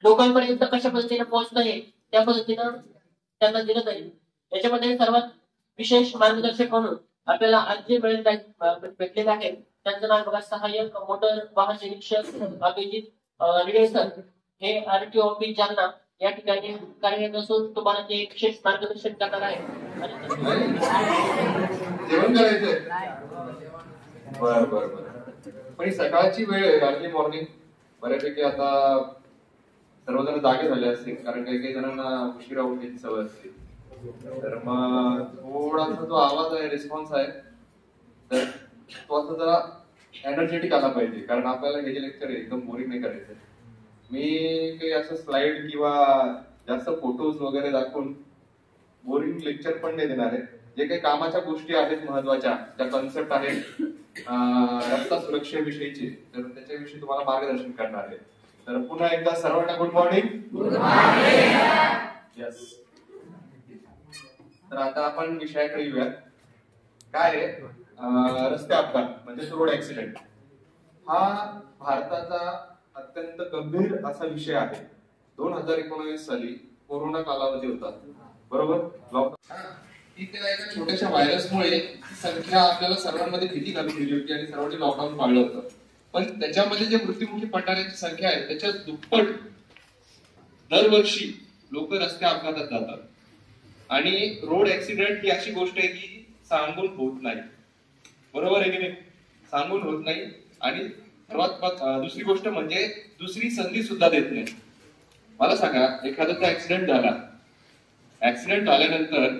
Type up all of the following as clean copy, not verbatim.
लोकांपर्यंत कशा पद्धतीने पोहोचणं आहे त्या पद्धतीनं त्यांना दिलं जाईल. याच्यामध्ये सर्वात विशेष मार्गदर्शक म्हणून आपल्याला आज जे भेटलेले आहेत त्यांचं नाव बघा, सहाय्यक मोटर वाहन निरीक्षक अभिजित रिडेसर, हे आरटीओ ऑफिस जालना या ठिकाणी कार्यरत असून तुम्हाला ते विशेष मार्गदर्शन करणार आहे. जेवण करायचंय? बर बर बर. पण सकाळची वेळ आहे, अर्ली मॉर्निंग, बऱ्यापैकी आता सर्वजण जागे झाले असतील, कारण काही काही जणांना उशिरा उठण्याची सवय असते. तर मग थोडासा जो आवाज आहे, रिस्पॉन्स आहे, तर तो असं जरा एनर्जेटिक आला पाहिजे, कारण आपल्याला हे जे लेक्चर आहे एकदम बोरिंग नाही करायचं. मी काही असं स्लाइड किंवा जास्त फोटोज वगैरे दाखवून बोरिंग लेक्चर पण नाही देणार आहे. जे काही कामाच्या गोष्टी आहेत महत्वाच्या, ज्या कन्सेप्ट आहेत रस्ता सुरक्षेविषयीचे, तर त्याच्याविषयी तुम्हाला मार्गदर्शन करणार आहे. तर पुन्हा एकदा सर्वांना गुड मॉर्निंग. यस. तर आता आपण विषयाकडे येऊयात. काय आहे रस्ते अपघात म्हणजे रोड ऍक्सिडेंट. हा भारताचा अत्यंत गंभीर असा विषय आहे. 2019 साली कोरोना कालावधी होता, बरोबर? त्या एका छोट्याशा व्हायरसमुळे संख्या आपल्याला सर्वांमध्ये भीती घालून दिली होती आणि सर्वांनी लॉकडाऊन पाळलं होतं. पण त्याच्यामध्ये जे मृत्युमुखी पडणाऱ्यांची संख्या आहे त्याच्या दुप्पट दरवर्षी लोक रस्ते अपघातात जातात. आणि रोड ऍक्सिडेंट ही अशी गोष्ट आहे की सांगून होत नाही, बरोबर आहे की नाही? सांगून होत नाही. आणि सर्वात दुसरी गोष्ट म्हणजे दुसरी संधी सुद्धा देत नाही. मला सांगा, एखाद्याचा ऍक्सिडेंट झाला, ऍक्सिडेंट झाल्यानंतर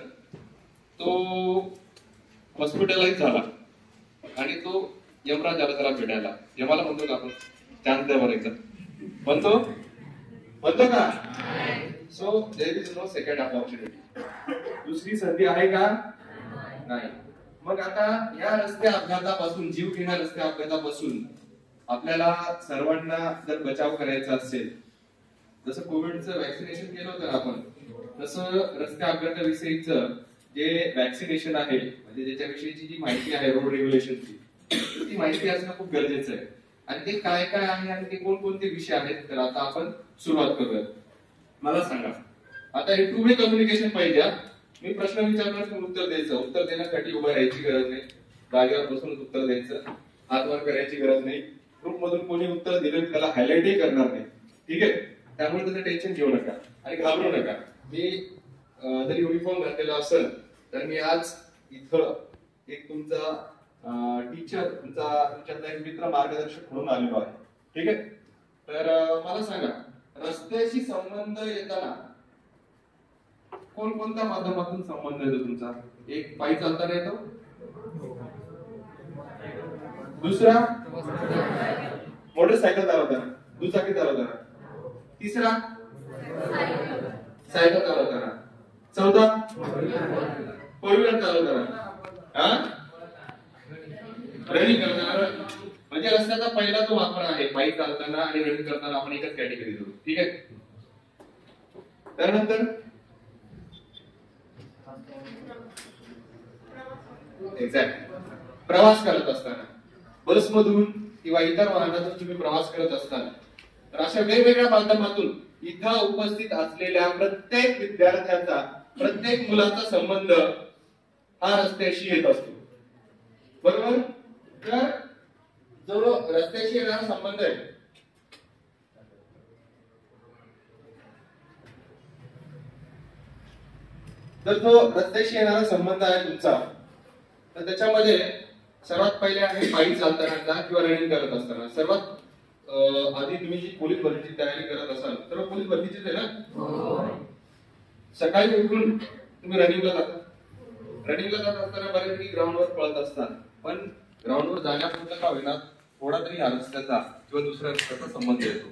तो हॉस्पिटलाइज झाला आणि तो यमराज आला त्याला भेटायला. यमाला म्हणतो का आपण चान्स द्या भरायचा? म्हणतो का? So there is no second opportunity. दुसरी संधी आहे का? नाही. मग आता या रस्ते अपघातापासून, जीव घेण्या रस्ते अपघातापासून आपल्याला सर्वांना जर बचाव करायचा असेल, जसं कोविडचं व्हॅक्सिनेशन केलं होतं आपण, तसं रस्ते अपघाताविषयीचं जे व्हॅक्सिनेशन आहे, म्हणजे ज्याच्याविषयीची जी माहिती आहे रोड रेग्युलेशनची, ती माहिती असणं खूप गरजेचं आहे. आणि ते काय काय आहे आणि ते कोणकोणते विषय आहेत, तर आता आपण सुरुवात करूयात. मला सांगा, आता हे टू वे कम्युनिकेशन पाहिजे. मी प्रश्न विचारणार, तुम्ही उत्तर द्यायचं. उत्तर देण्यासाठी उभं राहायची गरज नाही, जागेवर बसून उत्तर द्यायचं, हात वर करायची गरज नाही. ग्रुप मधून कोणी उत्तर दिलं की त्याला हायलाइटही करणार नाही, ठीक आहे? त्यामुळे त्याचं टेन्शन घेऊ नका आणि घाबरू नका. मी जर युनिफॉर्म घातलेला असेल तर मी आज इथं एक तुमचा टीचर, तुमच्यातला एक मित्र, मार्गदर्शक म्हणून आलेलो आहे, ठीक आहे? तर मला सांगा, रस्त्याशी संबंध येताना कोणकोणत्या माध्यमातून संबंध येतो तुमचा? एक, पायी चालताना येतो. दुसरा, मोटरसायकल चालवताना, दुचाकी चालवताना. तिसरा, सायकल चालवताना. चौथा, फोर व्हीलर चालवताना. रनिंग करताना. म्हणजे रस्त्याचा पहिला जो वापर आहे पायी चालताना आणि रनिंग करताना, आपण एकच कॅटेगरी देऊ, ठीक आहे? त्यानंतर एक्झॅक्ट प्रवास करत असताना, बसमधून किंवा इतर वाहनातून तुम्ही प्रवास करत असताना, तर अशा वेगवेगळ्या माध्यमातून इथं उपस्थित असलेल्या प्रत्येक विद्यार्थ्यांचा, प्रत्येक मुलाचा संबंध हा रस्त्याशी येत असतो, बरोबर? तर जो रस्त्याशी येणारा संबंध आहे, तर तो रस्त्याशी येणारा संबंध आहे तुमचा, तर त्याच्यामध्ये सर्वात पहिले आहे पायी चालताना किंवा रनिंग करत असताना. सर्वात आधी तुम्ही जी पोलीस भरतीची तयारी करत असाल, तर पोलीस भरतीचीच आहे ना? सकाळी उठून तुम्ही रनिंगला जाता. रनिंगला जात असताना बऱ्यापैकी ग्राउंडवर पळत असतात, पण ग्राउंडवर जाण्यापुरता का होईना थोडा तरी ह्या रस्त्याचा किंवा दुसऱ्या रस्त्याचा संबंध येतो.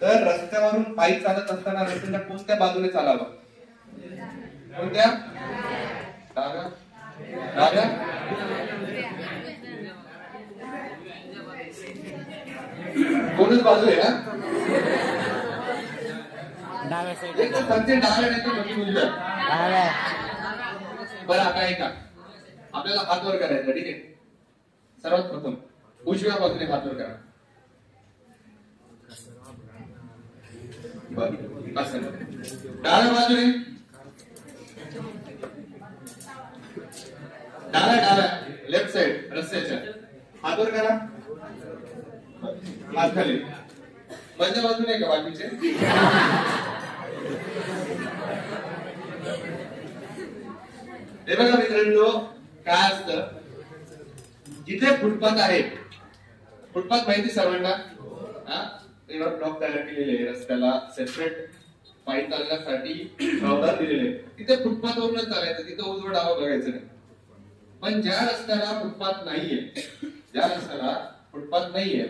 तर रस्त्यावरून पायी चालत असताना रस्त्याच्या कोणत्या बाजूने चालावं? कोणत्या? डाव्या? डाव्या? कोणच बाजू आहे ना? डाव्या साईड. डाव्या नाही तर कधी बोलतात डाव्या. बरं, आता ऐका, आपल्याला हात वर करायचा, ठीक आहे? सर्वात प्रथम उजव्या बाजूने हात वर करा. बरं असं डाव्या बाजूने डाव्या लेफ्ट साइड रस्त्याच्या हात वर करा हात खाली मधल्या बाजूने का बाकीचे हे बघा मित्रांनो काय असतं जिथे फुटपाथ आहे फुटपाथ माहिती सर्वांना ब्लॉक तयार केलेले आहे रस्त्याला सेपरेट पायी चालण्यासाठी रॉडर दिलेले तिथे फुटपाथ वरूनच चालायचं तिथे उजवं डावं बघायचं नाही पण ज्या रस्त्याला फुटपाथ नाहीये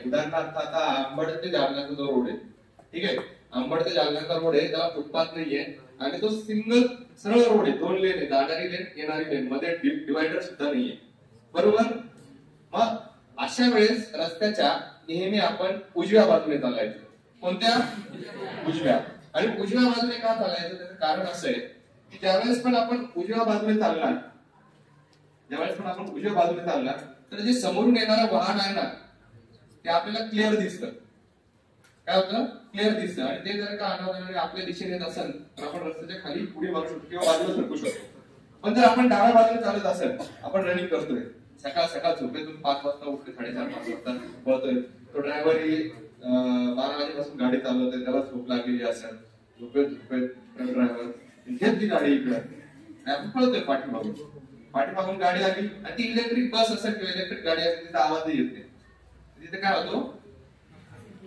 उदाहरणार्थ आता अंबड ते जालन्याचा जो रोड आहे ठीक आहे अंबड ते जालन्याचा रोड आहे त्याला फुटपाथ नाहीये आणि तो सिंगल सरळ रोड आहे 2 लेन आहे जाणारी लेन येणारी लेन मध्ये डिवायडर सुद्धा नाहीये बरोबर मग अशा वेळेस रस्त्याच्या नेहमी आपण उजव्या बाजूने चालायचं कोणत्या उजव्या आणि उजव्या बाजूने का चालायचं त्याचं कारण असं आहे की ज्यावेळेस पण आपण उजव्या बाजूने चालणार तर जे समोरून येणारं वाहन आहे ना ते आपल्याला क्लिअर दिसतं काय होतं क्लिअर दिसतं आणि ते जर का अनावधानाने आपल्या दिशेने येत असेल तर आपण रस्त्याच्या खाली पुढे मारू शकतो किंवा बाजूला सरकू शकतो पण जर आपण डाव्या बाजूने चालत असेल आपण रनिंग करतोय सकाळ झोपेतून 5 वाजता उठते 4:30-5 वाजता पळतोय तो ड्रायव्हर 12 वाजेपासून गाडी चालवतोय त्याला झोप लागलेली असेल झोपेत ड्रायव्हर घेत ती गाडी इकडे आपण पळतोय पाठीमागून गाडी आली आणि ती इलेक्ट्रिक बस असेल किंवा इलेक्ट्रिक गाडी असेल तिथे आवाजही येत नाही तिथे काय होतो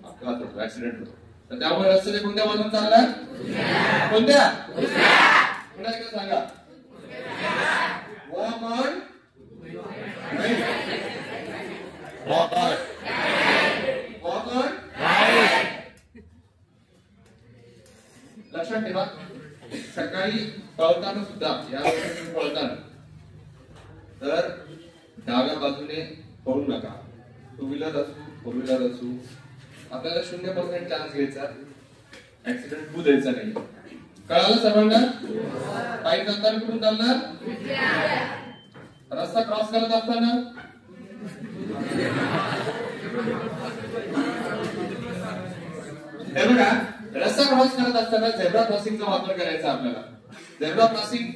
अपघात होतो ऍक्सिडेंट होतो तर त्यामुळे रस्त्याच्या कोणत्या बाजून चालला कोणत्या पुन्हा एकदा सांगा वॉक ऑन लक्षात ठेवा सकाळी पळताना सुद्धा या पळताना तर डाव्या बाजूने पळू नका 2 व्हीलर असू 4 व्हीलर असू आपल्याला 0% चान्स घ्यायचा ऍक्सिडेंट होऊ द्यायचा नाही कळालं सर्वांना पायी चालताना कुठून चालणार रस्ता क्रॉस करत असताना हे बघा रस्ता क्रॉस करत असताना झेब्रा क्रॉसिंगचा वापर करायचा आपल्याला झेब्रा क्रॉसिंग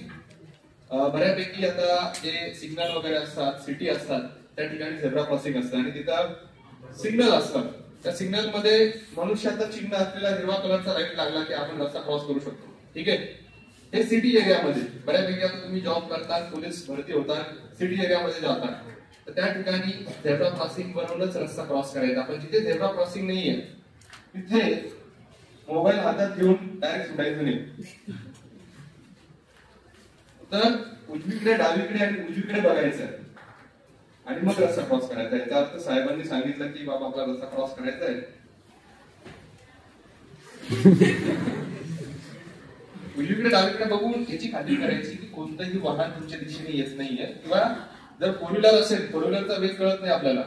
बऱ्यापैकी आता जे सिग्नल वगैरे असतात सिटी असतात त्या ठिकाणी झेब्रा क्रॉसिंग असतं आणि तिथं सिग्नल असतं त्या सिग्नल मध्ये मनुष्याचं चिन्ह असलेला हिरवा कलरचा लाईट लागला की आपण रस्ता क्रॉस करू शकतो ठीक आहे हे सिटी एरियामध्ये बऱ्यापैकी आता तुम्ही जॉब करतात पोलीस भरती होतात सिटी एरियामध्ये जातात तर त्या ठिकाणी झेब्रा क्रॉसिंग बनवूनच रस्ता क्रॉस करायचा पण जिथे झेब्रा क्रॉसिंग नाहीये तिथे मोबाईल हातात घेऊन डायरेक्ट सुटायचं नाही तर उजवीकडे डावीकडे आणि उजवीकडे बघायचं आणि मग रस्ता क्रॉस करायचा याचा अर्थ साहेबांनी सांगितलं की बाबा आपला रस्ता क्रॉस करायचा आहे उजवीकडे डावीकडे बघून याची खात्री करायची की कोणतंही वाहन तुमच्या दिशेने येत नाहीये किंवा जर 4 व्हीलर असेल 4 व्हीलरचा वेग कळत नाही आपल्याला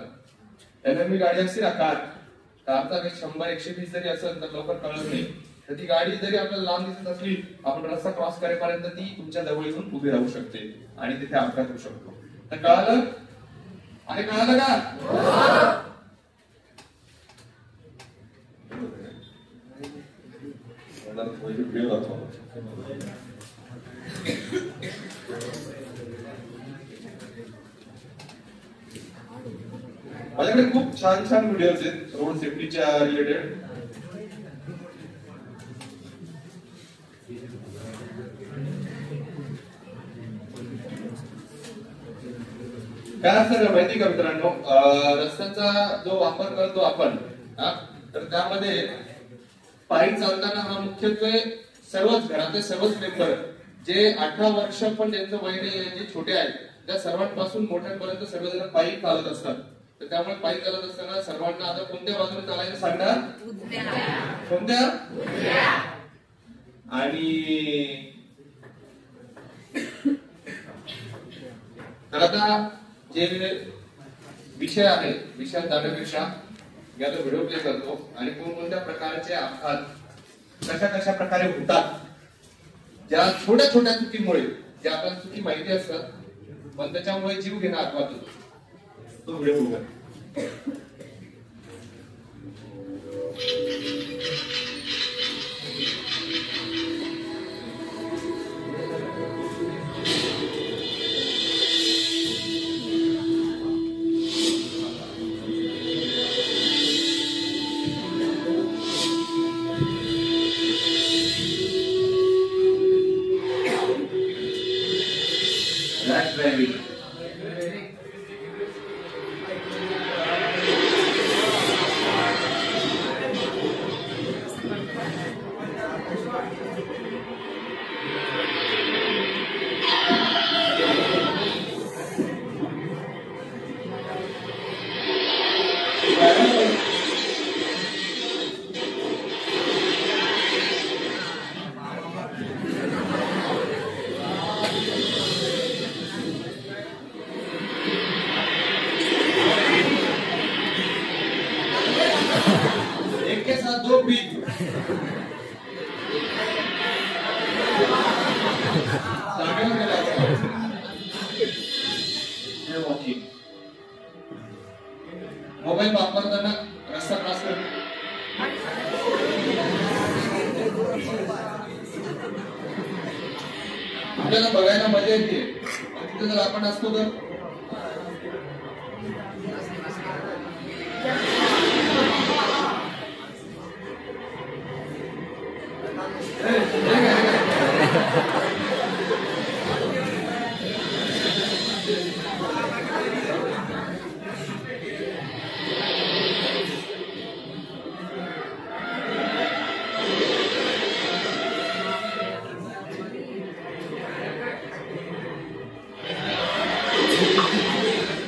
एलएमवी गाडी असते ना कारचा वेग 100-120 जरी असेल तर लवकर कळत नाही तर ती गाडी जरी आपल्याला लांब दिसत असली आपण रस्ता क्रॉस करेपर्यंत ती तुमच्या जवळ येऊन उभी राहू शकते आणि तिथे अपघात होऊ शकतो तर कळालं आणि कळालं का माझ्याकडे खूप छान छान व्हिडिओज आहेत रोड सेफ्टीच्या रिलेटेड काय असतं माहिती का मित्रांनो रस्त्याचा जो वापर करतो आपण तर त्यामध्ये पायी चालताना हा मुख्यत्वे सर्वच घरातले सर्वच मेंबर जे 18 वर्ष पण त्यांचं वय नाही जे छोटे आहेत त्या सर्वांपासून मोठ्यांपर्यंत सर्वजण पायी चालत असतात तर त्यामुळे पायी चालत असताना सर्वांना आता कोणत्या बाजूने चालायचं सांगणार कोणत्या आणि तर आता जे विषय आहे विषयात जाण्यापेक्षा मी आता व्हिडिओ प्ले करतो आणि कोणकोणत्या प्रकारचे अपघात कशा प्रकारे होतात ज्या छोट्या छोट्या चुकीमुळे ज्या आपल्याला चुकी माहिती असतात पण त्याच्यामुळे जीव घेणं अपघात होतो तो व्हिडिओ बघूया मोबाईल वापरताना रस्ता क्रॉस कर. आपल्याला बघायला मजा येते, तिथे जर आपण असतो तर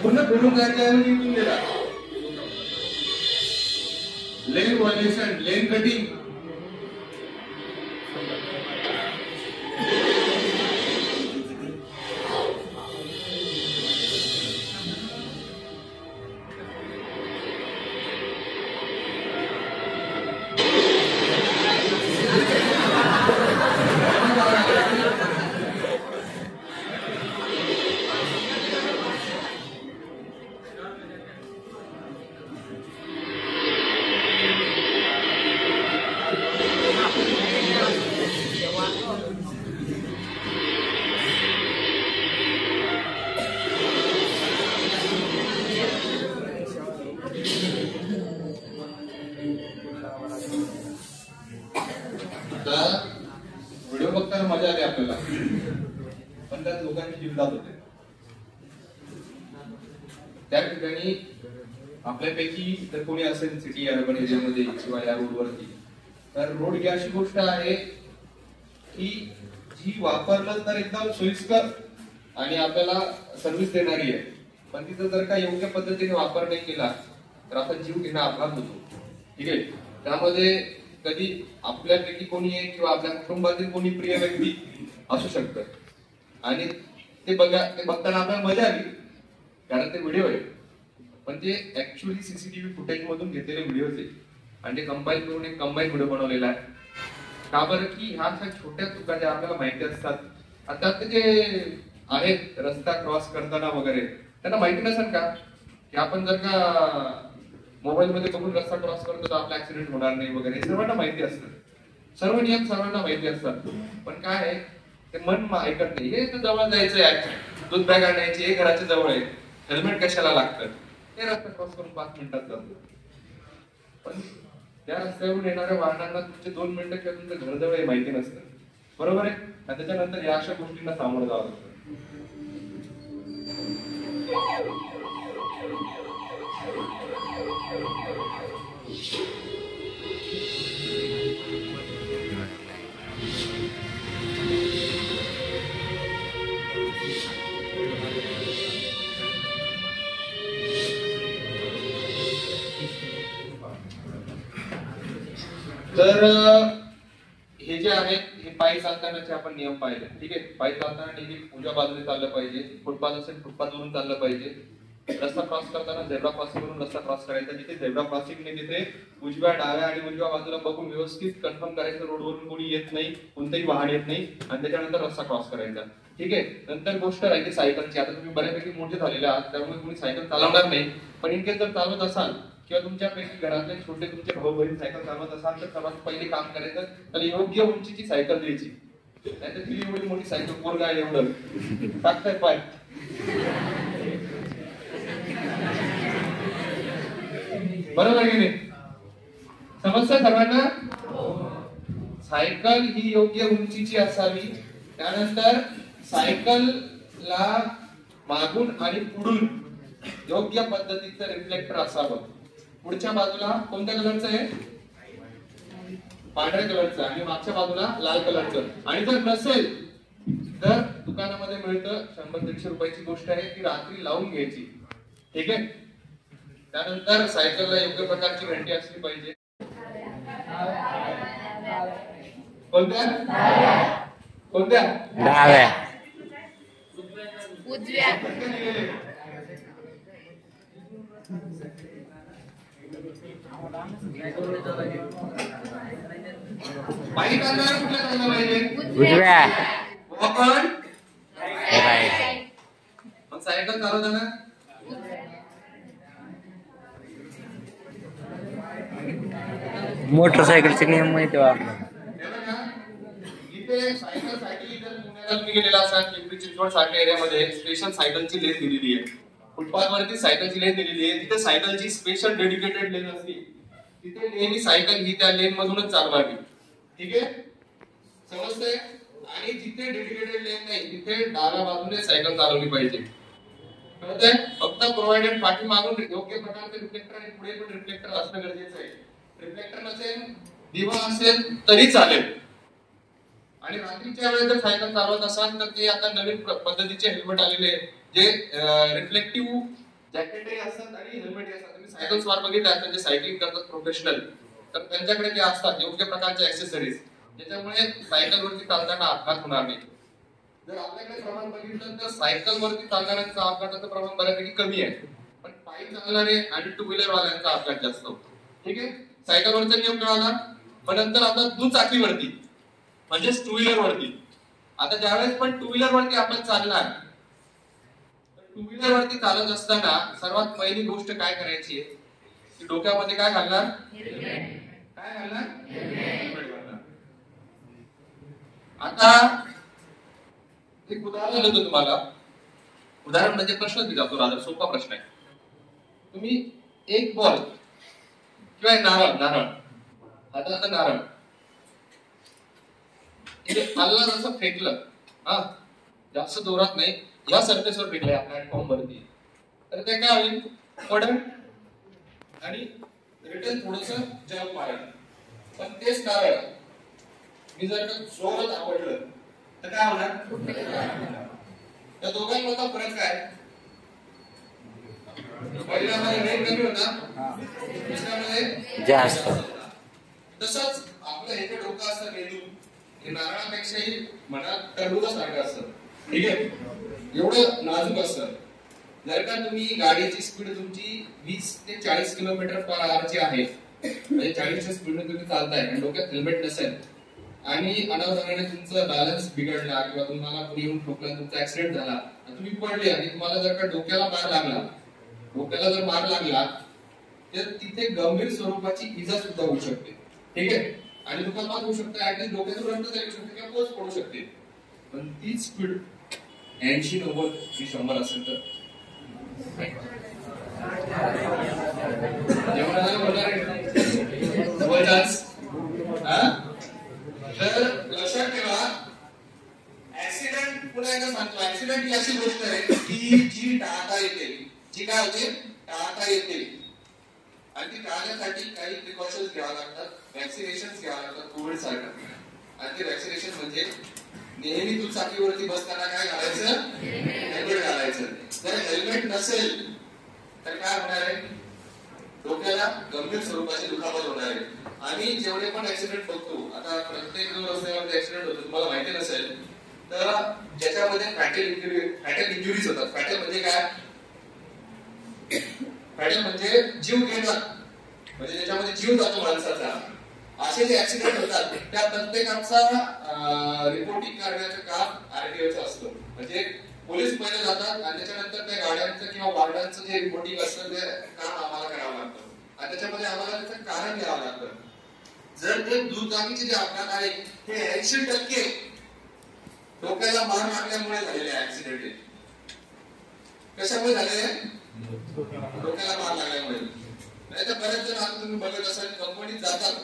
पुन्हा फिरून जायच्या निघून गेला. लेन व्हायलेशन, लेन कटिंग. व्हिडिओ बघताना मजा आली आपल्याला, पण त्यात लोकांचे जीव जात होते. त्या ठिकाणी आपल्यापैकी जर कोणी असेल सिटी अर्बन एरियामध्ये किंवा या रोडवरती, तर रोड ही अशी गोष्ट आहे की जी वापरलं तर एकदम सोयीस्कर आणि आपल्याला सर्व्हिस देणारी आहे, पण तिथं जर का योग्य पद्धतीने वापर नाही केला तर आपण जीव घेणं अपघात होतो. ठीक आहे. त्यामध्ये कधी आपल्यापैकी कोणी आहे किंवा आपल्या कुटुंबातील कोणी प्रिय व्यक्ती असू शकतं आणि ते बघताना आपल्याला मजा आली कारण ते व्हिडिओ आहे, पण ते ऍक्च्युअली सीसीटीव्ही फुटेज मधून घेतलेले व्हिडिओ आहे आणि ते कंपाईल करून एक कंबाईन व्हिडिओ बनवलेला आहे. का बरं की ह्या अशा छोट्या चुका ज्या आपल्याला माहिती असतात, आता ते जे आहेत रस्ता क्रॉस करताना वगैरे त्यांना माहिती नसेल का की आपण जर का मोबाईल मध्ये बघून रस्ता क्रॉस करतो तर आपला ऍक्सिडेंट होणार नाही वगैरे, सर्वांना माहिती असतं, सर्व नियम सर्वांना माहिती असतात, पण काय आहे ते मन ऐकत नाही. हे तर जवळ जायचंय, दूध बॅग आणायची, हे घराच्या जवळ आहे, हेल्मेट कशाला लागतं, ते रस्ता क्रॉस करून 5 मिनिटात जातो. पण त्या रस्त्यावरून येणाऱ्या वाहनांना तुमचे 2 मिनिटं किंवा तुमचं घर जवळ माहिती नसतं, बरोबर आहे. आणि त्याच्यानंतर या अशा गोष्टींना सामोरं जावं लागतं. तर हे जे आहेत हे पायी चालतानाचे आपण नियम पाहिले. ठीक आहे. पायी चालताना नेहमी उजव्या बाजूने चाललं पाहिजे, फुटपाथ असेल फुटपाथवरून चाललं पाहिजे. रस्ता क्रॉस करताना झेब्रा क्रॉसिंग वरून रस्ता क्रॉस करायचा, जिथे झेब्रा क्रॉसिंग नाही तिथे उजव्या डाव्या आणि उजव्या बाजूला बघून व्यवस्थित कन्फर्म करायचं रोडवरून कोणी येत नाही, कोणतंही वाहन येत नाही आणि त्याच्यानंतर रस्ता क्रॉस करायचा. ठीक आहे. नंतर गोष्ट राहिली सायकलची. आता तुम्ही बऱ्यापैकी मोठे झालेले आहात त्यामुळे तुम्ही सायकल चालवणार नाही, पण इनकेस जर चालवत असाल किंवा तुमच्यापैकी घरातले छोटे तुमचे भाऊ बहीण सायकल चालवत असाल तर सर्वात पहिले काम करायचं त्याला योग्य उंचीची सायकल द्यायची. नाहीतर ती एवढी मोठी सायकल पोरगा एवढं टाकताय पाय. बरोबर की नाही? समजतं सर्वांना? सायकल ही योग्य उंचीची असावी. त्यानंतर सायकलला मागून आणि पुढून योग्य पद्धतीचं रिफ्लेक्टर असावं. पुढच्या बाजूला कोणत्या कलरचं आहे? पांढऱ्या कलरचं आणि मागच्या बाजूला लाल कलरचं. आणि जर नसेल तर दुकानामध्ये मिळतं 100-150 रुपयाची गोष्ट आहे ती रात्री लावून घ्यायची. ठीक आहे. त्यानंतर सायकलला योग्य प्रकारची घंटी असली पाहिजे. कोणत्या? कोणत्या? डाव्या. उजव्या. पायी चालणारा कुठल्या चालला पाहिजे? उजव्या. आपण राईट. मग सायकल चालवताना मोटरसायकलचे नियम माहिती आहे आपल्याला. हे बघा, इथे सायकलसाठी जर पुण्याला तुम्ही गेलेला असाल, पिंपरी चिंचवड सारख्या एरियामध्ये स्पेशल सायकलची लेन दिलेली आहे. फुटपाथ वरती सायकलची लेन दिलेली आहे. तिथे सायकलची स्पेशल डेडिकेटेड लेन असते. तिथे नेहमी सायकल ही त्या लेन मधूनच चालवावी. ठीक आहे, समजतंय? आणि जिथे डेडिकेटेड लेन नाही तिथे डाव्या बाजूने सायकल चालवली पाहिजे. कळतंय? फक्त प्रोव्हाइडेड पाठीमागून योग्य प्रकारचे रिफ्लेक्टर आणि पुढे पण रिफ्लेक्टर असणं गरजेचं आहे. रिफ्लेक्टर नसेल, दिवा असेल तरी चालेल. आणि रात्रीच्या वेळेस जर सायकल चालवत असाल तर ते आता नवीन पद्धतीचे हेल्मेट आलेले आहेत, जे रिफ्लेक्टिव्ह जॅकेटही असतात आणि हेल्मेटही असतात. तुम्ही सायकल स्वार बघितले असतात जे सायकलिंग करतात प्रोफेशनल, तर त्यांच्याकडे ते असतात योग्य प्रकारचे ऍक्सेसरीज, ज्याच्यामुळे सायकलवरती चालताना अपघात होणार नाही. जर आपल्याकडे प्रमाण बघितलं तर सायकल वरती चालणाऱ्यांचं अपघाताचं प्रमाण बऱ्यापैकी कमी आहे, पण पायी चालणारे आणि टू व्हीलर वाल्यांचा अपघात जास्त होतो. ठीक आहे, सायकलवरचा नियम कळाला. पण नंतर आता दुचाकीवरती म्हणजेच टू व्हीलर वरती. आता ज्यावेळेस पण टू व्हीलर वरती आपण चालणार, टू व्हीलर वरती चालत असताना सर्वात पहिली गोष्ट काय करायची आहे की डोक्यामध्ये काय घालणार? काय घालणार? हेल्मेट घालणार. आता एक उदाहरण देतो तुम्हाला. उदाहरण म्हणजे प्रश्न विचारतो, राजा सोपा प्रश्न आहे. तुम्ही एक बॉल किंवा नारळ हातात नारळ खाल्ला जसं फेकलं, हा जास्त जोरात नाही, या सरफेसवर फेकलंय प्लॅटफॉर्म वरती, तर ते काय होईल? पडेल आणि रिटर्न थोडस जंप मारेल. पण तेच नारळ मी जर का जोरात आवडलं तर काय होणार? त्या दोघांमधला फरक काय? पहिल्यामध्ये वेग कमी होता, दुसऱ्यामध्ये जास्त. तसंच आपलं हे जे डोकं असतं मेंदू, हे नारळापेक्षाही मनात टरबुजासारखं असतं. ठीक आहे, एवढं नाजूक असतं. जर का तुम्ही गाडीची स्पीड तुमची 20 ते 40 किलोमीटर पर आवर ची आहे, म्हणजे 40च्या स्पीडने तुम्ही चालताय आणि डोक्यात हेल्मेट नसेल आणि अनावधानाने तुमचा बॅलन्स बिघडला किंवा तुम्हाला पुढे येऊन ठोकला, तुमचा ऍक्सिडेंट झाला, तुम्ही पडले आणि तुम्हाला जर का डोक्याला मार लागला तर तिथे गंभीर स्वरूपाची इजा सुद्धा होऊ शकते. ठीक आहे, आणि दुखापत होऊ शकते, ऍटलीस्ट डोक्यातून रक्त जाऊ शकते किंवा पोच पडू शकते. पण तीच स्पीड 80-90-100 असेल तर तर लक्षात ठेवा, ऍक्सिडेंट पुन्हा एकदा सांगतो, ऍक्सिडेंट ही अशी गोष्ट आहे की जी टाळता येते. जी काय होते? टाळता येते. आणि ती टाळण्यासाठी काही प्रिकॉशन्स घ्यावा लागतात, वॅक्सिनेशन घ्यावा लागतात कोविड सारखं. आणि ते वॅक्सिनेशन म्हणजे नेहमी दुचाकीवरती बसताना काय घालायचं? हेल्मेट घालायचं. जर हेल्मेट नसेल तर काय होणार आहे? डोक्याला गंभीर स्वरूपाची दुखापत होणार आहे. आणि जेवढे पण ऍक्सिडेंट बघतो, आता प्रत्येक जो रस्त्यावरती ऍक्सिडेंट होतो तुम्हाला माहिती नसेल तर ज्याच्यामध्ये फॅटल इंजुरीज होतात. फॅटल म्हणजे काय? फॅटल म्हणजे जीव घेणं, म्हणजे ज्याच्यामध्ये जीव जातो माणसाचा. असे जे ऍक्सिडेंट होतात त्या प्रत्येकाचा रिपोर्टिंग करण्याचं काम आरटीओचं असतं. म्हणजे पोलीस पहिले जातात आणि त्याच्यानंतर त्या गाड्यांचं किंवा वार्डांचं जे रिपोर्टिंग असतं ते काम आम्हाला करावं लागतं. आणि त्याच्यामध्ये आम्हाला त्याचं कारण घ्यावं लागतं. जर ते दुचाकीचे जे अपघात आहे हे 80% डोक्याला मार लागल्यामुळे झालेले ऍक्सिडेंट आहे. कशामुळे झाले? डोक्याला मार लागल्यामुळे. नाही तर बरेच जण आता तुम्ही बघत असाल कंपनीत जातात,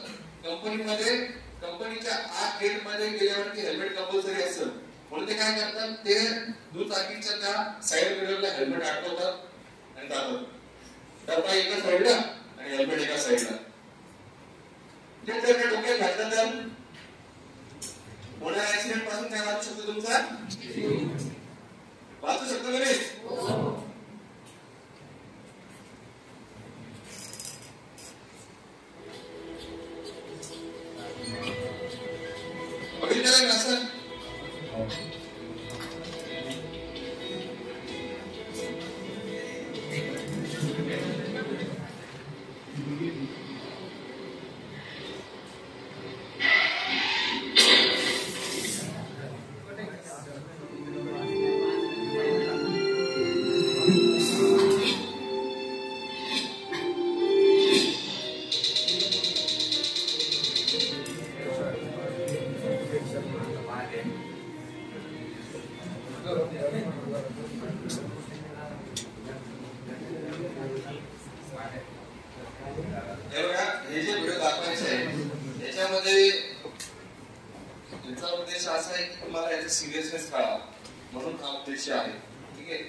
कंपनीमध्ये कंपनीच्या आत गेट मध्ये गेल्यावरती हेल्मेट कंपल्सरी असतं. म्हणून ते काय करतात, ते दुचाकीच्या त्या साईड मिररला हेल्मेट अडकवतात आणि जातात. डब्बा एका साईडला आणि हेल्मेट एका साईडला. ते जर का डोक्यात घातलं तर होणाऱ्या ऍक्सिडेंट पासून काय वाचू शकतो? तुमचा वाचू शकतो का नाही? बघितलं का असं? हे बघा, हे जे व्हिडिओ दाखवायचे आहे याच्यामध्ये याचा उद्देश असा आहे की तुम्हाला याचा सिरियसनेस कळावा, म्हणून हा उद्देश आहे. ठीक आहे.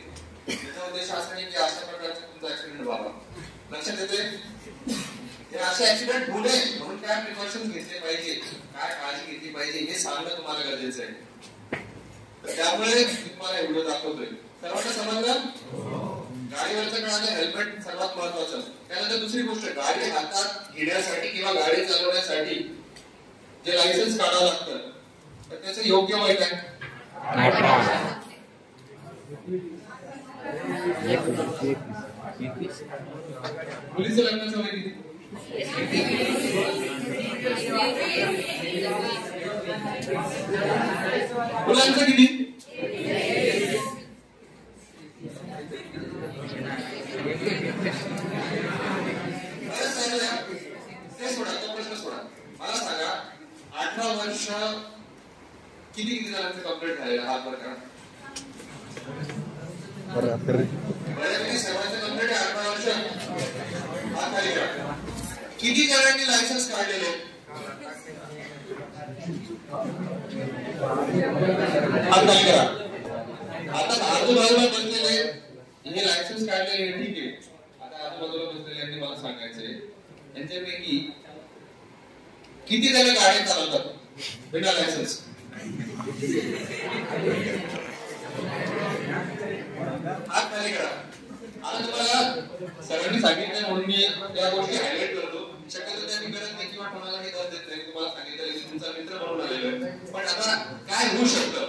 याचा उद्देश असा नाही की अशा प्रकारचा तुमचा ऍक्सिडेंट व्हावा. लक्षात येते? हे असे ऍक्सिडेंट होऊ नये म्हणून काय प्रिकॉशन्स घेतले पाहिजे, काय काळजी घेतली पाहिजे हे सांगणं तुम्हाला गरजेचं आहे. तर त्यामुळे मी तुम्हाला व्हिडिओ दाखवतोय. सर्वांना समजलं? गाडीवरचं कळालं, हेल्मेट सर्वात महत्वाचं. त्यानंतर दुसरी गोष्ट, गाडी हातात घेण्यासाठी किंवा गाडी चालवण्यासाठी जे लायसन्स काढावं लागतं तर त्याचं योग्य वय काय? 18. मुलीचं लग्नाचं वय किती? मुलांचं किती? ते सोडा, तो प्रश्न सोडा. मला सांगा 18 वर्ष किती जणांचे कंप्लीट झालेलं? हात वर करा. बऱ्यापैकी सर्वांचे कंप्लीट आहे 18 वर्ष. हात खाली करा. किती जणांनी लायसन्स काढलेले? हात खाली करा. आता आजूबाजूला बसलेले हे लायसन्स काढलेले ठीक आहे. आता आजूबाजूला बसलेल्यांनी मला सांगायचंय यांच्यापैकी किती जण गाडी चालवतात बिना लायसन्स? हात खाली करा. आता तुम्हाला सगळ्यांनी सांगितलं म्हणून मी त्या गोष्टी हायलाइट करतो. शक्यतो त्या मी करत नाही किंवा कोणालाही दर देत नाही. तुम्हाला सांगितलं की तुमचा मित्र म्हणून आलेलो आहे. पण आता काय होऊ शकतं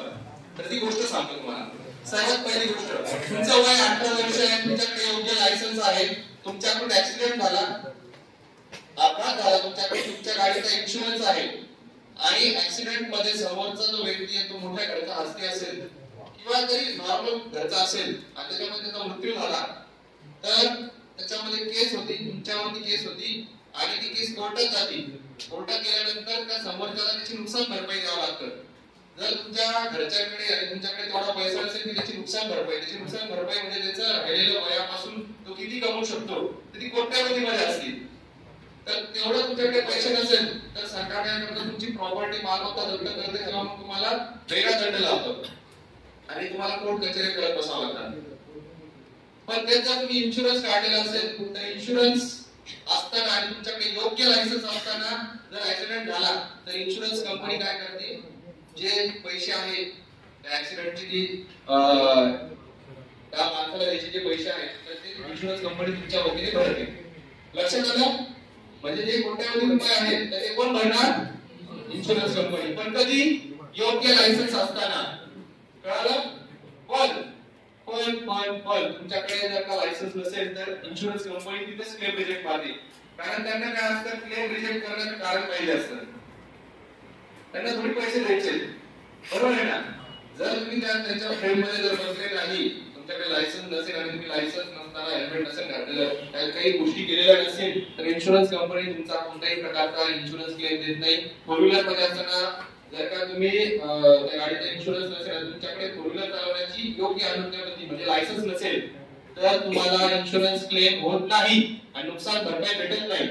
तर ती गोष्ट सांगतो तुम्हाला. सर्वात पहिली गोष्ट, तुमचं वय 18 वर्ष आहे, तुमच्याकडे योग्य लायसन्स आहे, तुमच्याकडून ऍक्सिडेंट झाला, अपघात झाला, तुमच्याकडे तुमच्या गाडीचा इन्शुरन्स आहे आणि ऍक्सिडेंट मध्ये समोरचा जो व्यक्ती आहे तो मोठ्या घरचा हस्ती असेल किंवा जरी नॉर्मल घरचा असेल आणि त्याच्यामध्ये त्याचा मृत्यू झाला तर त्याच्यामध्ये केस होती, तुमच्यावरती केस होती आणि ती केस कोर्टात जाते. कोर्टात गेल्यानंतर त्या समोरच्याला त्याची नुकसान भरपाई द्यावं लागतं. जर तुमच्या घरच्याकडे आणि तुमच्याकडे तेवढा पैसा असेल की त्याची नुकसान भरपाई म्हणजे त्याचं राहिलेल्या वयापासून तो किती कमवू शकतो तर ती कोट्यावधीमध्ये असते. तर तेवढं तुमच्याकडे पैसे नसेल तर सरकार काय करतं, तुमची प्रॉपर्टी मालमत्ता जप्त करते किंवा मग तुम्हाला वेगळा दंड लावतो आणि तुम्हाला कोर्ट कचेरी करत बसावं लागतं. पण त्यात जर तुम्ही इन्शुरन्स काढलेला असेल तर इन्शुरन्स असताना आणि तुमच्याकडे योग्य लायसन्स असताना जर ऍक्सिडेंट झाला तर इन्शुरन्स कंपनी काय करते, जे पैसे आहेत त्या ऍक्सिडेंटची ती त्या माणसाला द्यायचे जे पैसे आहेत तर ते इन्शुरन्स कंपनी तुमच्या वतीने भरते. लक्षात आलं? म्हणजे जे कोट्यावधी रुपये आहेत तर ते कोण भरणार? Insurance company. पण कधी? योग्य लायसन्स असताना. कळालं? पण तुमच्याकडे जर का लायसन्स नसेल तर इन्शुरन्स कंपनी तिथेच क्लेम रिजेक्ट मारते. कारण त्यांना काय असतं, क्लेम रिजेक्ट करण्याचं कारण पाहिजे असतं. त्यांना थोडी पैसे द्यायचे, बरोबर आहे ना? जर तुम्ही त्यांच्या फ्रेममध्ये जर बसले नाही, तुमच्याकडे लायसन्स नसेल आणि तुम्ही लायसन्स नसताना हेल्मेट नसेल घातलेलं, काही गोष्टी केलेल्या नसेल तर इन्शुरन्स कंपनी तुमचा कोणत्याही प्रकारचा इन्शुरन्स क्लेम देत नाही. फोर व्हीलर मध्ये असताना जर का तुम्ही त्या गाडीचा इन्शुरन्स नसेल आणि तुमच्याकडे फोर व्हीलर चालवण्याची योग्य अनुज्ञापत्री म्हणजे लायसन्स नसेल तर तुम्हाला इन्शुरन्स क्लेम होत नाही आणि नुकसान भरपाई भेटत नाही.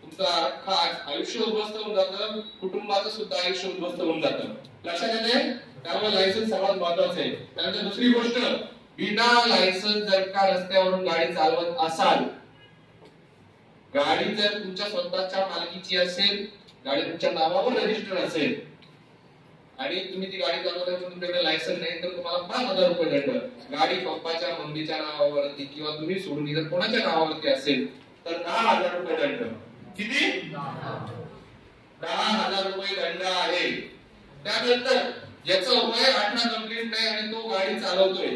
तुमचं अख्खा आयुष्य उद्ध्वस्त होऊन जातं, कुटुंबाचं सुद्धा आयुष्य उद्ध्वस्त होऊन जातं. लक्षात येते? त्यामुळे लायसन्स सर्वात महत्वाचं आहे. त्यानंतर दुसरी गोष्ट, बिना लायसन्स जर का रस्त्यावरून गाडी चालवत असाल, गाडी जर तुमच्या स्वतःच्या मालकीची असेल, गाडी तुमच्या नावावर रजिस्टर असेल आणि तुम्ही ती गाडी चालवताना तुमच्याकडे लायसन्स नाही तर तुम्हाला 5,000 रुपये दंड. गाडी पप्पाच्या मम्मीच्या नावावरती किंवा तुम्ही सोडून जर कोणाच्या नावावरती असेल तर 10,000 रुपये दंड. किती? 10,000 रुपये दंड आहे. त्यानंतर ज्याचं वय 18 कंप्लीट नाही आणि तो गाडी चालवतोय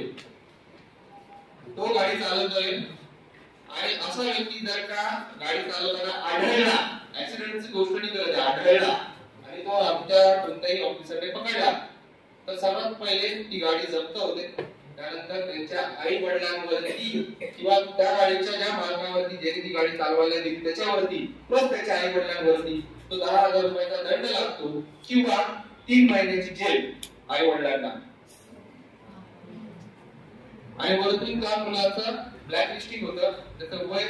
आणि असा व्यक्ती जर का गाडी चालवताना आढळला, ऍक्सिडेंटची गोष्ट नाही करत, आढळला आणि तो आमच्या कोणत्याही ऑफिसरने पकडला तर सर्वात पहिले ती गाडी जप्त होते. त्यानंतर त्यांच्या आई वडिलांवरती किंवा त्या गाडीच्या ज्या मालकावरती ज्यांनी ती गाडी चालवायला दिली त्याच्यावरती प्लस त्याच्या आई वडिलांवरती तो 10,000 रुपयाचा दंड लागतो किंवा 3 महिन्याची जेल आई वडिलांना. आणि वरतून त्या मुलाचं ब्लॅक लिस्टिंग होतं, त्याचं वय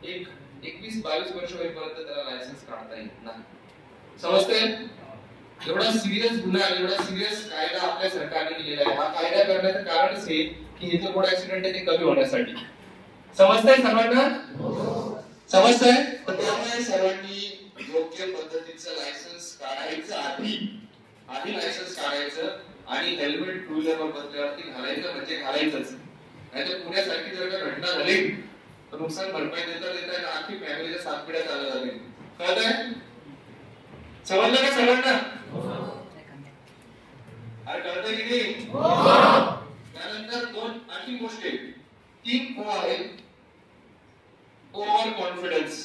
21-22 वर्ष होईपर्यंत त्याला लायसन्स काढता येत नाही. समजतंय? एवढा सिरियस गुन्हा, एवढा सिरियस कायदा आपल्या सरकारने केलेला आहे. हा कायदा करण्याचं कारणच हे की हे जो रोड ऍक्सिडेंट आहे ते कमी होण्यासाठी. समजतंय सर्वांना? समजतंय? तर त्यामुळे सर्वांनी योग्य पद्धतीचं लायसन्स काढायचं, आधी लायसन्स काढायचं आणि हेल्मेट टू व्हीलरवर बसल्यावरती घालायचं म्हणजे घालायचंच. नाहीतर पुण्यासारखी जर का घटना झाली तर नुकसान भरपाई देता आखी फॅमिलीच्या 7 पिढ्या चालू झाली. कळतंय? समजलं का सर्वांना? अरे कळतंय की नाही? त्यानंतर 2 आणखी गोष्टी, 3 ओ आहेत. ओव्हर कॉन्फिडन्स,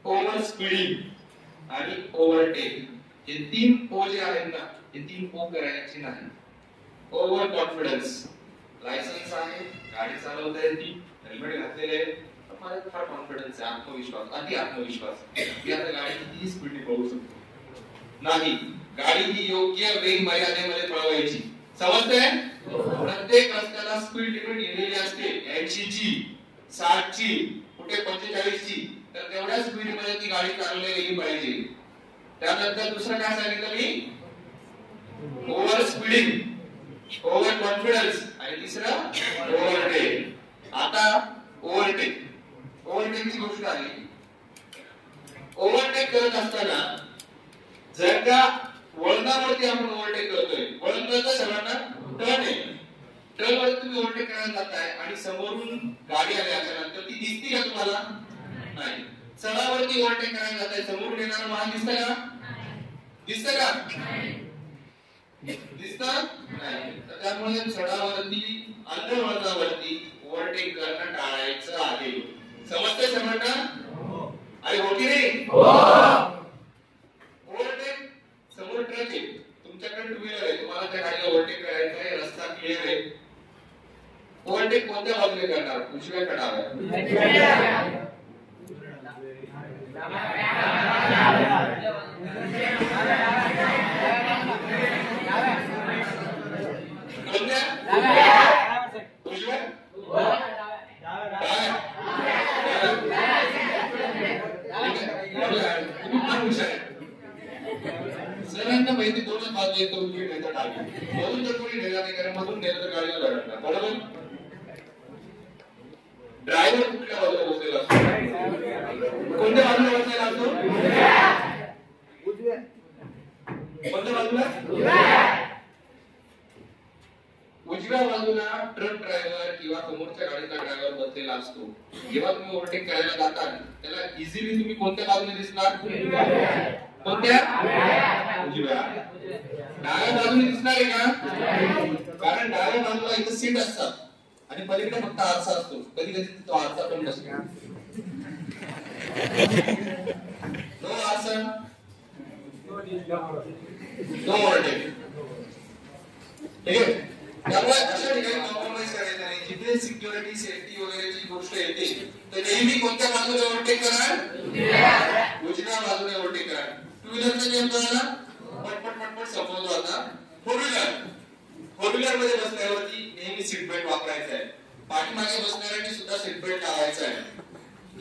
ओव्हर स्पीडिंग आणि ओव्हरटेक. हे 3 ओ जे आहेत ना, हे 3 ओ करायचे नाही. ओव्हर कॉन्फिडन्स, लायसन्स आहे, गाडी चालवता येते, हेल्मेट घातलेले आहे, मला फार कॉन्फिडन्स आहे, आत्मविश्वास, अति आत्मविश्वास, की आता गाडी किती स्पीडने पळू शकतो. नाही, गाडी ही योग्य वेग मर्यादेमध्ये पळवायची. समजतंय? प्रत्येक रस्त्याला स्पीड लिमिट लिहिलेली असते, 80 ची, 60 ची, कुठे 45 ची. तर तेवढ्या स्पीड मध्ये ती गाडी चालवली गेली पाहिजे. त्यानंतर दुसरं काय सांगितलं मी? ओव्हर स्पीडिंग, ओव्हर कॉन्फिडन्स आणि तिसरं ओव्हरटेक. आता ओव्हरटेकची गोष्ट आहे. ओव्हरटेक करत असताना जर का वळणावरती आपण ओव्हरटेक करतोय, वळण कळतं सर्वांना? टर्न आहे, टर्न वर तुम्ही ओव्हरटेक करायला जाताय आणि समोरून गाडी आली अचानक, तर ती दिसते का तुम्हाला? नाही. चढावरती ओव्हरटेक करायला जाताय, समोरून येणारा वाहन दिसतं का? दिसतं का? दिसतं नाही. तर त्यामुळे चढावरती, अंतर्वळणावरती ओव्हरटेक करणं टाळायचं आहे. समजतंय सर्वांना? आणि हो की नाही? ओव्हरटेक, समोर ट्रक आहे, तुमच्याकडे टू व्हीलर आहे, तुम्हाला त्या गाडीला ओव्हरटेक करायचं आहे, रस्ता क्लिअर आहे. ओव्हरटेक कोणत्या बाजूने करणार? उजव्या का डाव्या? सरांना माहिती दोनच बाजू येतो, उजवी नाही तर डावी. मधून जर कोणी नेला नाही, कारण मधून नेलं तर गाडीला धडकणार. बरोबर? ड्रायव्हर कुठल्या बाजूला बसलेला असतो? कोणत्या बाजूला बसलेला असतो? कोणत्या बाजूला? उजव्या बाजूला ट्रक ड्रायव्हर किंवा समोरच्या गाडीचा ड्रायव्हर बसलेला असतो. जेव्हा तुम्ही ओव्हरटेक करायला जाता त्याला इझिली तुम्ही कोणत्या बाजूने दिसणार? कोणत्या? उजव्या. डाव्या बाजूने दिसणार आहे का? कारण डाव्या बाजूला इथं सीट असतात आणि पलीकडे फक्त आरसा असतो. कधी कधी तो आरसा पण नसतो. नो आरसा, नो ओव्हरटेक. ठीक आहे? त्यामुळे अशा ठिकाणी कॉम्प्रोमाइज करायचं नाही. जिथे सिक्युरिटी, सेफ्टी वगैरेची गोष्ट येते तर नेहमी कोणत्या बाजूने ओव्हरटेक करा? उजव्या बाजूने ओव्हरटेक करा. टू व्हीलरचा नियम कळला? पटपट समजलो. आता फोर व्हीलर मध्ये बसल्यावरती नेहमी सीट बेल्ट वापरायचा आहे. पाठीमागे बसणाऱ्यांनी सुद्धा सीट बेल्ट लावायचा आहे.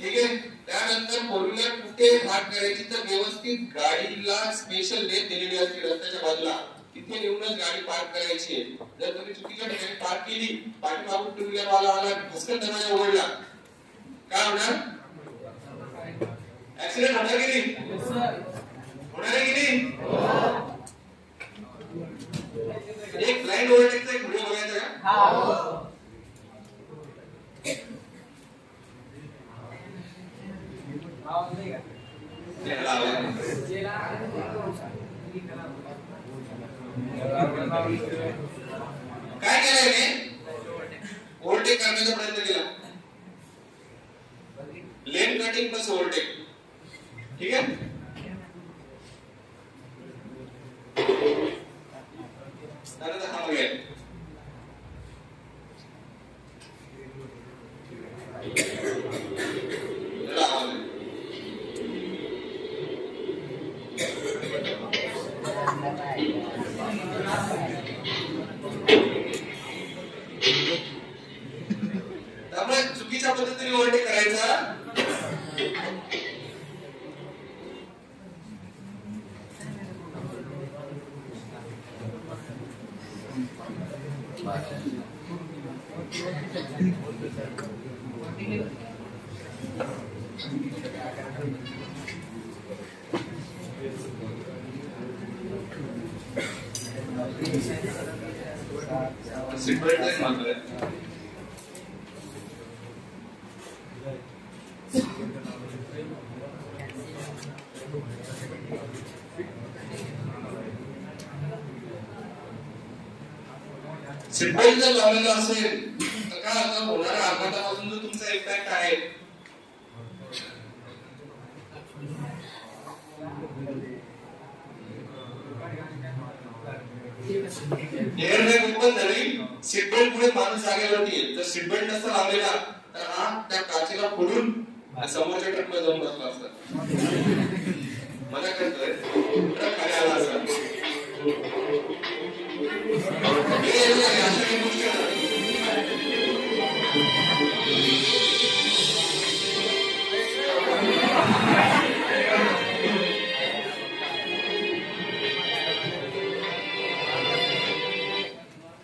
ठीक आहे? त्यानंतर फोर व्हीलर कुठे पार्क करायची तर व्यवस्थित गाडीला स्पेशल लेन दिलेली असते रस्त्याच्या बाजूला, तिथे येऊनच गाडी पार्क करायची आहे. जर तुम्ही चुकीच्या ठिकाणी पार्क केली, पाठीमागून टू व्हीलर वाला आला, भस्कन दरवाजा उघडला, काय होणार? ऍक्सिडेंट होणार की नाही? होणार आहे की नाही? एक ब्लाइंड ओव्हरटेकचा एक व्हिडिओ बघायचा का? काय केलंय? ओव्हरटेक करण्याचा प्रयत्न केला, लेन कटिंग प्लस ओव्हरटेक. ठीक आहे? हा बघा, सीट बेल्ट नाही मागलाय. सीट बेल्ट जर लावलेला असेल तर काय होतं, होणाऱ्या अपघातापासून जो तुमचा इम्पॅक्ट आहे एअरबॅग ओपन झाली, सीट बेल्ट मुळे माणूस जागेवरती येईल. जर सीट बेल्ट नसता लावलेला तर हा त्या काचेला फोडून समोरच्या ट्रकमध्ये जाऊन बसला असता. मजा करतोय, ट्रक खाली आला असता.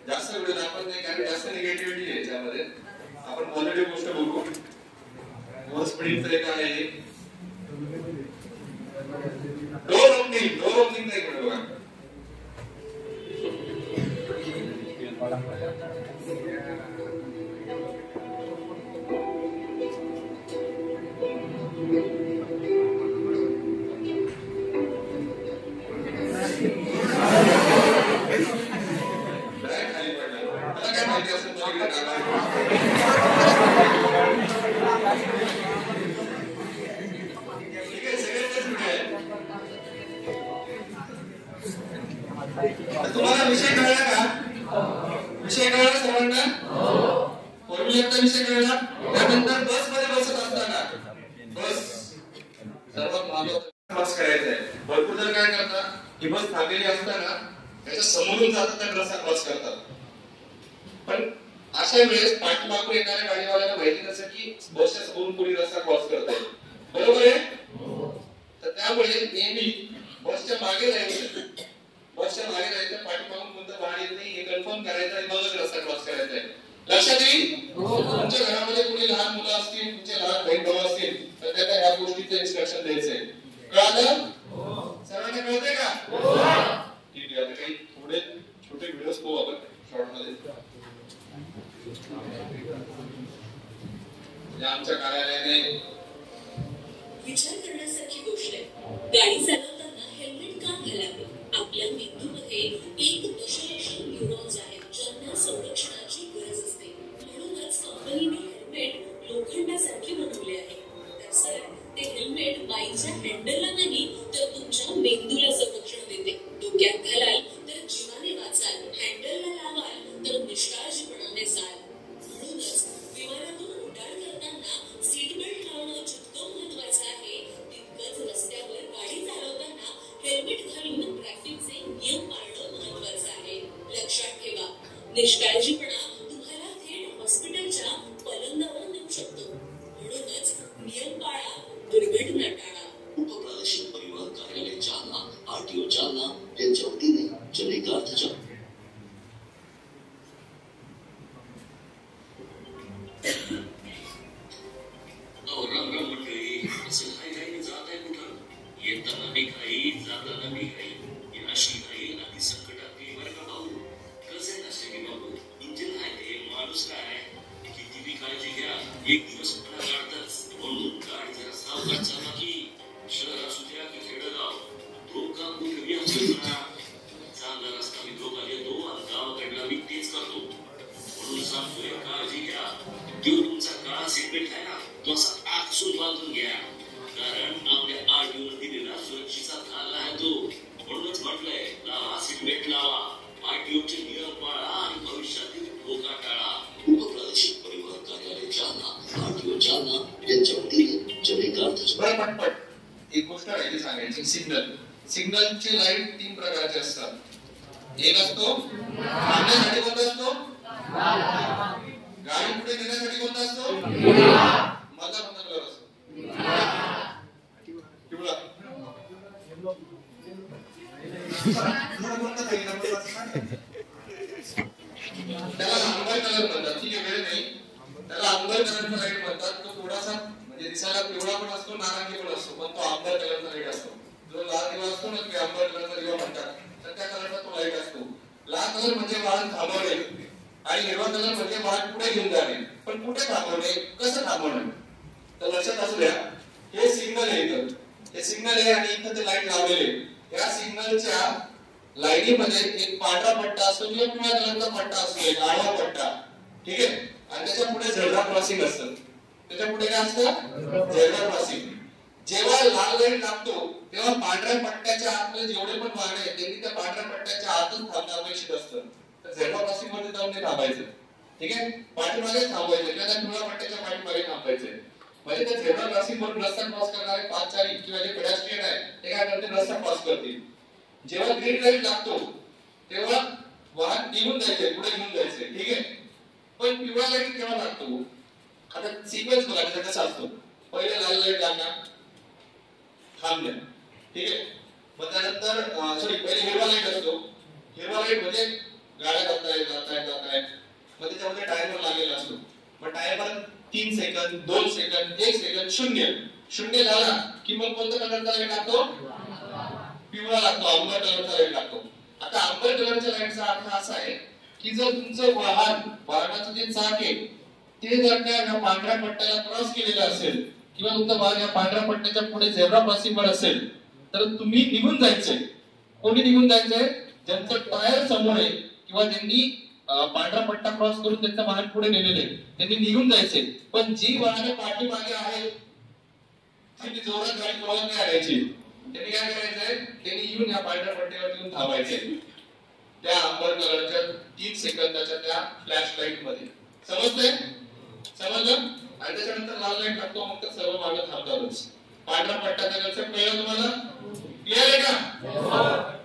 जास्त वेळ दाखवत नाही कारण जास्त निगेटिव्हिटी आहे याच्यामध्ये. आपण पॉझिटिव्ह गोष्ट बघू. स्पीडचं एक आहे डोर ओपनिंग नाही करत बघा. तुम्हाला विषय कळला का? विषय कळला सर्वांना? फोर व्हीलरचा विषय कळला. त्यानंतर बस मध्ये बसत असताना बस सर्वात महत्त्वाचा पास करायचा आहे. भरपूर जण काय करतात, ही बस थांबलेली असताना त्याच्या समोरून जातात आणि रस्ता क्रॉस करतात. पण अशा वेळेस पाठीमागून येणाऱ्या गाडीवाल्याला माहिती नसेल की बसच्या समोरून कोणी रस्ता क्रॉस करत आहे. बरोबर आहे? तर त्यामुळे नेहमी बसच्या मागे जायचं. बसच्या मागे जायचं, पाठीमागून कोणतं वाहन येत नाही हे कन्फर्म करायचं आणि मगच रस्ता क्रॉस करायचा आहे. लक्षात येईल? तुमच्या घरामध्ये कोणी लहान मुलं असतील, तुमचे लहान बहीण भाऊ असतील तर त्यांना या गोष्टीचं इन्स्ट्रक्शन द्यायचंय. कळलं? सर्वांना कळतंय का? ठीक आहे. आता काही थोडे छोटे व्हिडिओज पाहू आपण शॉर्ट मध्ये. आमच्या कार्यालयाने विचार करण्यासारखी गोष्ट आहे. गाडी चालवताना हेल्मेट का घालावे? आपल्या मेंदूमध्ये 1.6 न्यूरॉन्स आहेत ज्यांना संरक्षणाची गरज असते. म्हणूनच कंपनीने हेल्मेट लोखंडासारखे बनवले आहे. सर, ते हेल्मेट बाईकच्या हँडलला नाही तर तुमच्या मेंदूला संरक्षण देते. डोक्यात घालाल तर जीवाने वाचाल, हँडलला लावाल तर निष्काळजीपणाने जाल. म्हणूनच विमानातून उड्डाण करताना सीट बेल्ट लावणं जितकं महत्वाचं आहे तितकंच रस्त्यावर गाडी चालवताना हेल्मेट घालून ट्रॅफिकचे नियम पाळणं महत्वाचं आहे. लक्षात ठेवा, निष्काळजीपणा तुम्हाला थेट हॉस्पिटलच्या पलंगावर नेऊ शकतो. म्हणूनच नियम पाळा, दुर्घटना टाळा. उपप्रादेशिक परिवहन कार्यालय जालना, आरटीओ जालना यांच्या वतीने जनेकार्थच्या येताना बी काही, जाताना बी काही. अशी काही आधी संकटात बरं का भाऊ. कसं आहे नसते की बाबू, इंजिन आहे ते, माणूस काय किती बी काळजी घ्या, एक दिवस पुन्हा काढताच. म्हणून गाडी जरा सावकाश चालवा की. शहर असू द्या की खेडगाव, धोका कुठेही असू ना. चांगला रस्ता मी धोका देतो आणि गावाकडला मी तेच करतो. म्हणून सांगतोय काळजी घ्या. तो तुमचा काळा सीटबेल्ट आहे ना, तो असा आकसून बांधून घ्या. कारण आपल्या आरटीओ दिलेला सुरक्षेचा खाला आहे तो. म्हणूनच म्हटलंय, लावा सीटबेल्ट लावा, आरटीओचे नियम पाळा आणि भविष्यातील धोका टाळा. उपप्रादेशिक परिवहन कार्यालय जालना, आरटीओ जालना यांच्या वतीने जनेकार्थच्या पटपट एक गोष्ट राहिली सांगायची. सिग्नलचे लाईट 3 प्रकारचे असतात. एक असतो थांबण्यासाठी, कोणता असतो? गाडी पुढे नेण्यासाठी कोणता असतो? माझा कोणता कलर असतो? पिवळा. कलर म्हणतात, ठीक आहे, वेळ नाही, त्याला आंबर कलरचा लाईट म्हणतात. तो थोडासा म्हणजे दिसायला पिवळा पण असतो, नारंगी पण असतो, पण तो आंबर कलरचा लाईट असतो. जो लाल दिवा असतो ना, ते आंबर कलरचा दिवा म्हणतात, तर त्या कलरचा तो लाईट असतो. लाल कलर म्हणजे वाहन थांबवणे आणि हिरवा कलर म्हणजे वाहन पुढे घेऊन जाणे. पण कुठे थांबवणे, कसं थांबवणे, तर लक्षात असू द्या, हे सिग्नल आहे इथं, हे सिग्नल आहे आणि इथं ते लाईट लावलेले. या सिग्नलच्या लाईनीमध्ये एक पांढरा पट्टा असतो किंवा पिवळ्या कलरचा पट्टा असतो, एक आडवा पट्टा, ठीक आहे, आणि त्याच्या पुढे झेब्रा क्रॉसिंग असतं. त्याच्या पुढे काय असतं, झेब्रा क्रॉसिंग. जेव्हा लाल लाईट लागतो तेव्हा पांढऱ्या पट्ट्याच्या आतमध्ये जेवढे पण वाहन आहेत त्यांनी त्या पांढऱ्या पट्ट्याच्या आतच थांबणं अपेक्षित असतं. तर झेब्रा क्रॉसिंग मध्ये जाऊन नाही थांबायचं, ठीक आहे, पाठीमागे थांबायचं किंवा त्या पिवळ्या पट्ट्याच्या पाठीमागे थांबायचं. म्हणजे त्या झेब्रा क्रॉसिंग वरून रस्ता क्रॉस करणारे पादचारी किंवा जे पेडेस्ट्रियन आहे ते काय करतील, रस्ता क्रॉस करतील. जेव्हा ग्रीन लाईट लागतो तेव्हा वाहन निघून जायचंय, पुढे घेऊन जायचंय, ठीक आहे. पण पिवळा लाईट केव्हा लागतो, आता सिक्वेन्स बघा कसा असतो. पहिले लाल लाईट लागणार, थांबल्या, ठीक आहे, मग त्यानंतर पहिले हिरवा लाईट असतो. हिरवा लाईट म्हणजे गाड्या जातायत, मग त्याच्यामध्ये टायमर लागलेला असतो. मग टायमर 3 सेकंद, 2 सेकंद, 1 सेकंद, 0 झाला की मग कोणत्या कलरचा लाईट लागतो, पिवळा लागतो, आंबर कलरचा लाईट लागतो. आता आंबर कलरच्या लाईटचा अर्थ असा आहे की जर तुमचं वाहनाचं जे चाक आहे ते जर का या पांढऱ्या पट्ट्याला क्रॉस केलेलं असेल किंवा तुमचं वाहन या पांढऱ्या पट्ट्याच्या पुढे झेब्रा क्रॉसिंग वर असेल तर तुम्ही निघून जायचंय. कोणी निघून जायचंय, ज्यांचं टायर समोर आहे किंवा ज्यांनी पांढरा पट्टा क्रॉस करून त्यांचं वाहन पुढे नेलेले त्यांनी निघून जायचे. पण जी वाहने पाठीमागे आहेत ती जोरात गाडी पळत नाही आणायची. त्यांनी काय करायचंय, त्यांनी येऊन या पांढऱ्या पट्ट्यावर येऊन थांबायचे त्या आंबर कलरच्या 3 सेकंदाच्या त्या फ्लॅश लाईट मध्ये. समजलं? आणि त्याच्यानंतर लाल लाईट लागतो, मग तर सर्व मागे थांबतातच. पांढरा पट्टा त्यानंतर कळलं तुम्हाला, क्लिअर आहे का?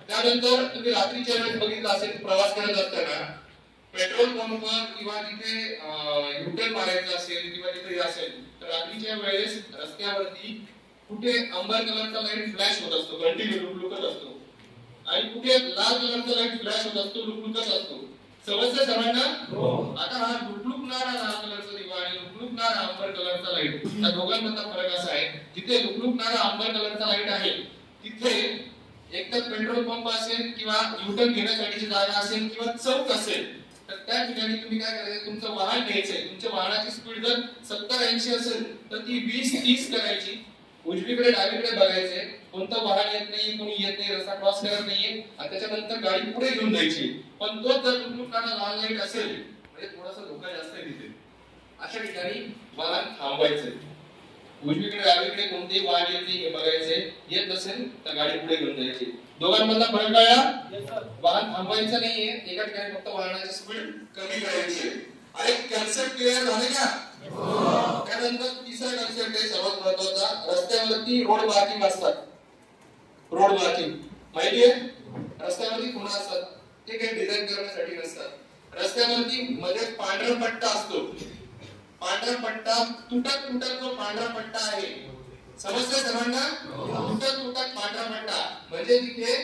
त्यानंतर तुम्ही रात्रीच्या वेळेस बघितलं असेल, प्रवास करत असताना पेट्रोल पंपवर किंवा जिथे युटर्न मारायचं असेल किंवा जिथे असेल तर रात्रीच्या वेळेस रस्त्यावरती कुठे अंबर कलरचा लाईट फ्लॅश होत असतो, कंटिन्यू लुकलुकत असतो, आणि कुठे लाल कलरचा लाईट फ्लॅश होत असतो, लुकलुकत असतो. समजलं सर्वांना? आता हा लुकलुकणारा लाल कलरचा दिवा आणि लुकलुकणारा अंबर कलरचा लाईट, त्या दोघांमधला फरक असा आहे, जिथे लुकलुकणारा अंबर कलरचा लाईट आहे तिथे एक तर पेट्रोल पंप असेल किंवा युटर्न घेण्यासाठीची जागा असेल किंवा चौक असेल, तर त्या ठिकाणी तुम्ही काय करायचं, तुमचं वाहन घ्यायचंय. तुमच्या वाहनाची स्पीड जर 70-80 असेल तर ती 20-30 करायची. उजवीकडे डावीकडे बघायचे, कोणतं वाहन येत नाही, कोणी येत नाही, रस्ता क्रॉस करत नाहीये, आणि त्याच्यानंतर गाडी पुढे घेऊन जायची. पण तो जर लुकलुकणारा लाल लाईट असेल म्हणजे थोडासा धोका जास्त आहे तिथे, अशा ठिकाणी वाहन थांबायचंय. उजवीकडे डावीकडे कोणतेही वाहन येत नाही हे बघायचे, येत नसेल तर गाडी पुढे घेऊन जायची. दोघांमधला फरक कळला? वाहन थांबायचं नाहीये, एका ठिकाणी फक्त वाहनाची स्पीड कमी करायची. अरे कन्सेप्ट क्लिअर झाले का? त्यानंतर तिसरा कन्सेप्ट आहे सर्वात महत्त्वाचा, रस्त्यावरती रोड मार्किंग असतात. रोड मार्किंग माहिती आहे? रस्त्यावरती खुणा असतात, ते काही डिझाईन करण्यासाठी नसतात. रस्त्यावरती मध्ये पांढरा पट्टा असतो, पांढरा पट्टा तुटक जो पांढरा पट्टा आहे, समजलं सर्वांना? तुटक पांढरा पट्टा म्हणजे तिथे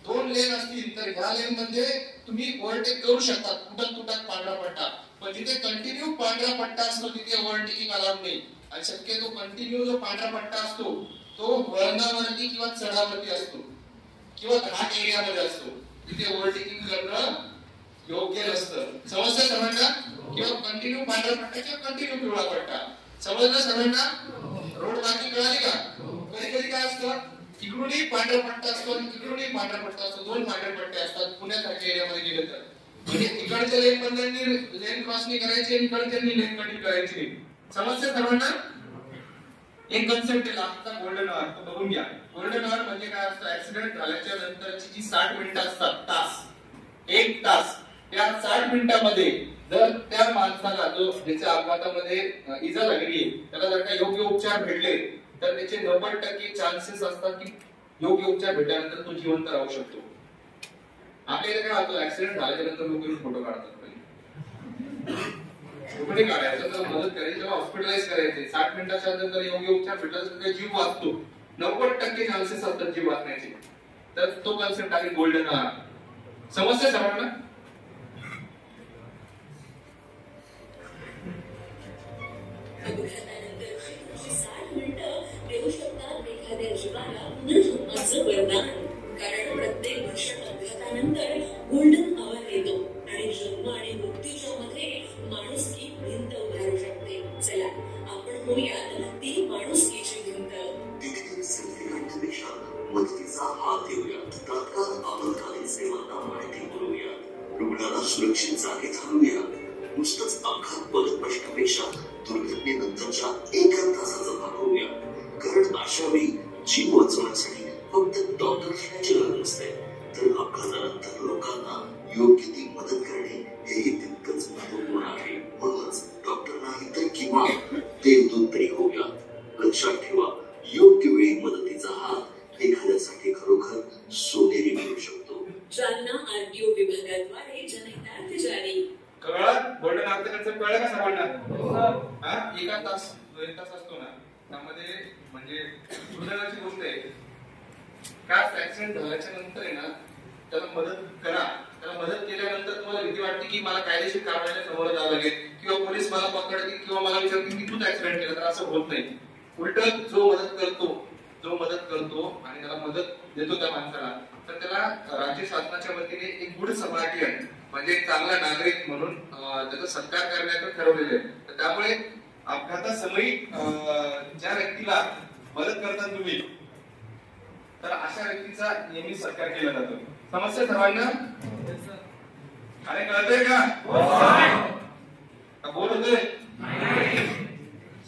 2 लेन असतील तर ह्या लेन मध्ये तुम्ही ओव्हरटेक करू शकता, तुटक पांढरा पट्टा. पण जिथे कंटिन्यू पांढरा पट्टा असतो तिथे ओव्हरटेकिंग अलाउड नाही. आणि शक्यतो कंटिन्यू जो पांढरा पट्टा असतो तो वळणावरती किंवा चढावरती असतो किंवा घाट एरियामध्ये असतो, तिथे ओव्हरटेकिंग करणं योग्य नसतं. समजलं सर्वांना? किंवा कंटिन्यू पांढरा पट्टा किंवा कंटिन्यू पिवळा पट्टा. समजलं सर्वांना? रोड मार्किंग कळाली का? कधी काय असतं, इकडूनही पांढरा पट्टा असतो आणि इकडूनही पांढरा पट्टा असतो, 2 पांढरे पट्टे असतात पुण्यासारख्या एरियामध्ये गेले तर. म्हणजे इकडच्या लेन मधल्यांनी लेन क्रॉस नाही करायची आणि इकडच्यांनी लेन कटिंग करायची नाही. समजलं सर्वांना? एक कन्सेप्ट आहे लास्टचा, गोल्डन आवर, तो बघून घ्या. गोल्डन आवर म्हणजे काय असतं, ऍक्सिडेंट झाल्याच्या नंतरची जी 60 मिनिटं असतात, तास, 1 तास, त्या 60 मिनिटांमध्ये जर त्या माणसाला जो ज्याच्या अपघातामध्ये इजा लागली त्याला जर का योग्य उपचार भेटले तर त्याचे 90% चान्सेस असतात की योग्य उपचार भेटल्यानंतर तो जिवंत राहू शकतो. आपल्या इथे काय होतं, ऍक्सिडेंट झाल्याच्या नंतर लोक फोटो काढतात, कुठे काढायचं तर मदत करायची तेव्हा हॉस्पिटलाइज करायचे. 60 मिनिटाच्या नंतर जर योग्य उपचार भेटला तर जीव वाचतो, 90% चान्सेस असतात जीव वाचण्याचे. तर तो कन्सेप्ट आहे गोल्डन आवर. समजतंय सर्वांना? वरदान, कारण प्रत्येक भीषण अपघातानंतर गोल्डन आवर येतो आणि जन्म आणि मृत्यूच्या मध्ये माणुसकी भिंत उभारू शकते. चला आपण होऊयात ती माणुसकीची भिंत. तिथे सेल्फी काढण्यापेक्षा मदतीचा हात देऊया. तात्काळ आपत्कालीन सेवांना माहिती पुरवूया. रुग्णाला सुरक्षित जागेत हलवूया. नुसतंच अपघात बघत बसण्यापेक्षा दुर्घटनेनंतरच्या एका तासाचा भाग होऊया. कारण अशा वेळी जीव वाचवण्यासाठी फक्त डॉक्टरची गरज नसते, तर अपघातानंतर लोकांना योग्य ती मदत करणे हेही तितकंच महत्वपूर्ण आहे. म्हणूनच डॉक्टर नाही तर किमान देवदूत तरी होऊया. लक्षात ठेवा, योग्य वेळी मदतीचा हात एखाद्यासाठी खरोखर सोनेरी मिळू शकतो. जालना आरटीओ विभागाद्वारे जनहितार्थ जारी. कळलं? गोल्डन आवर कळलं का सर्वांना? एका तास 2 तास असतो ना, त्यामध्ये म्हणजे दुर्दैवाची गोष्ट आहे, कार ऍक्सिडेंट झाल्याच्या नंतर आहे ना, त्याला मदत करा. त्याला मदत केल्यानंतर तुम्हाला भीती वाटते की मला कायदेशीर कारवाईला समोर जावं लागेल किंवा पोलीस मला पकडतील किंवा मला विचारतील की तूच ऍक्सिडेंट केला. तर असं होत नाही. उलट जो मदत करतो आणि त्याला मदत देतो त्या माणसाला, तर त्याला राज्य शासनाच्या वतीने एक गुड समाधी आहे, म्हणजे एक चांगला नागरिक म्हणून त्याचा सत्कार करण्याचं ठरवलेलं आहे. तर त्यामुळे अपघातासमयी ज्या व्यक्तीला मदत करतात तुम्ही, तर अशा व्यक्तीचा नेहमी सत्कार केला जातो. समस्या सर्वांना अरे कळतंय का? बोल होतोय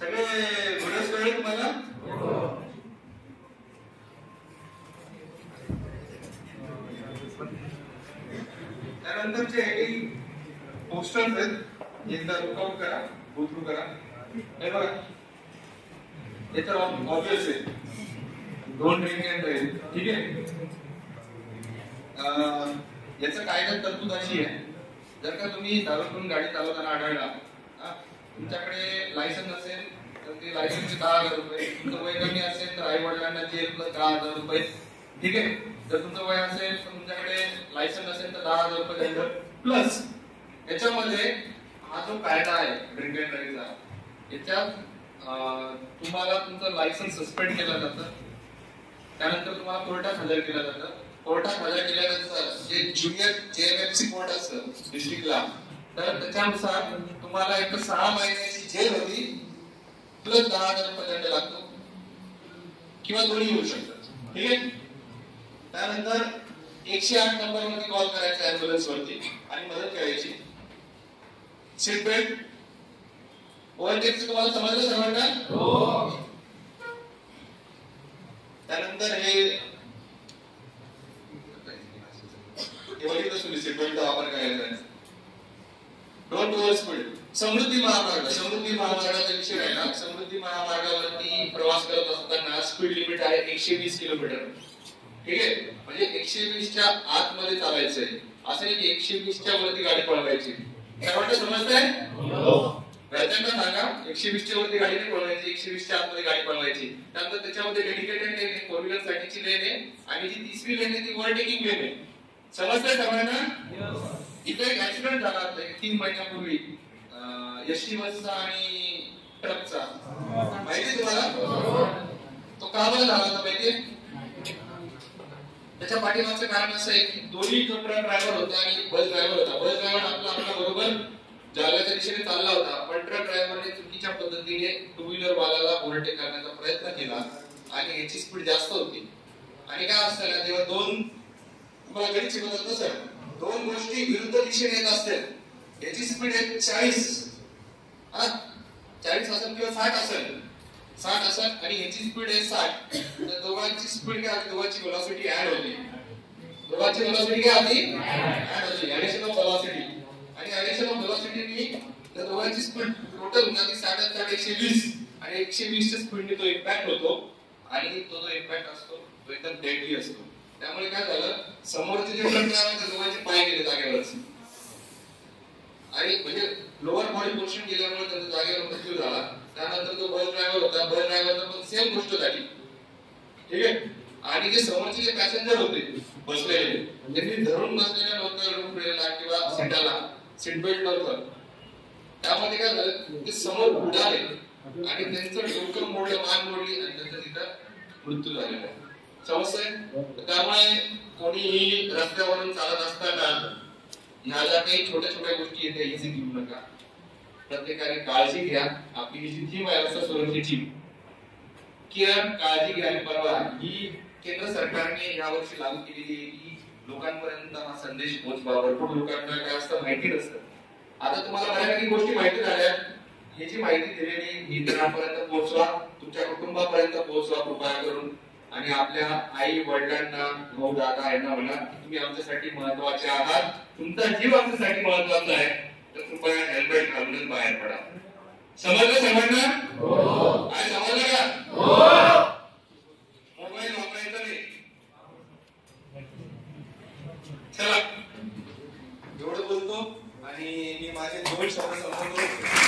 सगळे गुडस कळले तुम्हाला? त्यानंतरचे काही पोस्टर्स आहेत, एकदा लुकआउट करा, गो थ्रू करा. हे बघा, हे तर ऑब्वियस आहे, डोंट ड्रिंक अँड ड्राइव्ह. ठीक आहे. याचं कायदा तरतूद अशी आहे, जर का तुम्ही दारू पिऊन गाडी चालवताना आढळला, तुमच्याकडे लायसन नसेल तर ते लायसनचे 10,000 रुपये, तुमचं वय कमी असेल तर आई वडिलांना जेल प्लस 10,000 रुपये. ठीक आहे. जर तुमचं वय असेल तर तुमच्याकडे लायसन नसेल तर 10,000 रुपये दंड प्लस. याच्यामध्ये हा जो कायदा आहे ड्रिंक अँड ड्राइव्हचा, याच्यात तुम्हाला तुमचं लायसन सस्पेंड केलं जातं. त्यानंतर तुम्हाला कोर्टात हजर केलं जातं. कोर्टात हजर केल्यानंतर जे ज्युनियर JMFC कोर्ट असतं डिस्ट्रिक्टला, तर त्याच्यानुसार तुम्हाला एक 6 महिन्याची जेल होती प्लस 10,000 रुपये दंड लागतो किंवा दोन्ही होऊ शकतात. ठीक आहे. त्यानंतर 108 नंबरवरती कॉल करायचा ऍम्ब्युलन्स वरती आणि मदत करायची. सीट बेल्ट, ओव्हरटेकचं तुम्हाला समजलं सर्वांना? हो. त्यानंतर हे बघितलं तुम्ही, सीट बेल्टचा वापर करायचा. Don't over speed. समृद्धी महामार्गाचा विषय आहे ना, समृद्धी महामार्गावरती प्रवास करत असताना स्पीड लिमिट आहे 120 किलोमीटर. ठीक आहे. म्हणजे 120च्या आतमध्ये चालायचंय, असं नाही की 120च्या वरती गाडी पळवायची. सर्वांना समजतंय? घरच्यांना सांगा 120च्या वरती गाडी नाही पळवायची, 120च्या आतमध्ये गाडी पळवायची. त्यानंतर त्याच्यामध्ये डेडिकेटेड लेन आहे, 4 व्हीलर साठीची लेन आहे, आणि जी 3री लेन आहे ती ओव्हरटेकिंग लेन आहे. समजतंय सर्वांना? इथे एक ऍक्सिडेंट झाला होता 3 महिन्यापूर्वी एसटी बसचा आणि ट्रकचा. माहिती तुम्हाला? तो का बरं झाला होता माहितीये? त्याच्या पाठीमागचं कारण असं आहे की दोन्ही जो ट्रक ड्रायव्हर होता आणि बस ड्रायव्हर होता. बस ड्रायव्हर आपल्या बरोबर जालन्याच्या दिशेने चालला होता, पण ट्रक ड्रायव्हरने चुकीच्या पद्धतीने 2 व्हीलर वाल्याला ओव्हरटेक करण्याचा प्रयत्न केला आणि याची स्पीड जास्त होती. आणि काय असतं ना, जेव्हा तुम्हाला गणित शिकवत नसेल, 2 गोष्टी विरुद्ध दिशेने येत असतील, याची स्पीड आहे 40 असेल किंवा 60 असेल आणि ह्याची स्पीड आहे 60, तर दोघांची स्पीड काय, दोघांची व्हेलॉसिटी ऍड होते. दोघांची व्हेलॉसिटी काय होती? ऍड होती. Addition of velocity. आणि ऍडिशन ऑफ व्हेलॉसिटीनी त्या दोघांची स्पीड टोटल होऊन जाते 120 आणि 120च्या स्पीडने तो इम्पॅक्ट होतो आणि तो जो इम्पॅक्ट असतो तो एकदम डेडली असतो. त्यामुळे काय झालं, समोरचे जे ट्रक ड्रायव्हर ते दोघांचे पाय गेले जागेवरच, आणि म्हणजे लोअर बॉडी पोर्शन गेल्यामुळे त्याचा जागेवर मृत्यू झाला. त्यानंतर तो बस ड्रायव्हर होता, बस ड्रायव्हरचा पण सेम गोष्ट झाली. ठीक आहे. आणि जे समोरचे जे पॅसेंजर होते बसलेले, त्यांनी धरून बसलेल्या लोकांना किंवा सीटाला सीट बेल्ट नव्हतं. त्यामध्ये काय झालं, ते समोर उडाले आणि त्यांचं डोकं मोडलं, मान मोडली आणि त्यांचा तिथं मृत्यू झालेला. समजतंय? त्यामुळे कोणीही रस्त्यावरून चालत असताना ह्या ज्या काही छोट्या छोट्या गोष्टी आहेत त्या इझी घेऊ नका. प्रत्येकाने काळजी घ्या. आपली ही जी थीम आहे रस्ता सुरक्षेची टीम केअर, काळजी घ्या आणि परवा, ही केंद्र सरकारने यावर्षी लागू केलेली आहे की लोकांपर्यंत हा संदेश पोहोचवा. भरपूर लोकांना काय असतं माहिती नसतं. आता तुम्हाला बऱ्यापैकी गोष्टी माहिती झाल्या. ही जी माहिती दिलेली ही इतरांपर्यंत पोहोचवा, तुमच्या कुटुंबापर्यंत पोहोचवा कृपया करून. आणि आपल्या आई वडिलांना, भाऊ दादा यांना म्हणा तुम्ही आमच्यासाठी महत्वाचे आहात, तुमचा जीव आमच्यासाठी महत्वाचा आहे, तर कृपया हेल्मेट घालून बाहेर पडा. समजलं सर्वांना? काय समजलं का? मोबाईल वापरायचा नाही. चला एवढं बोलतो आणि मी माझे 2 शब्द संपवतो.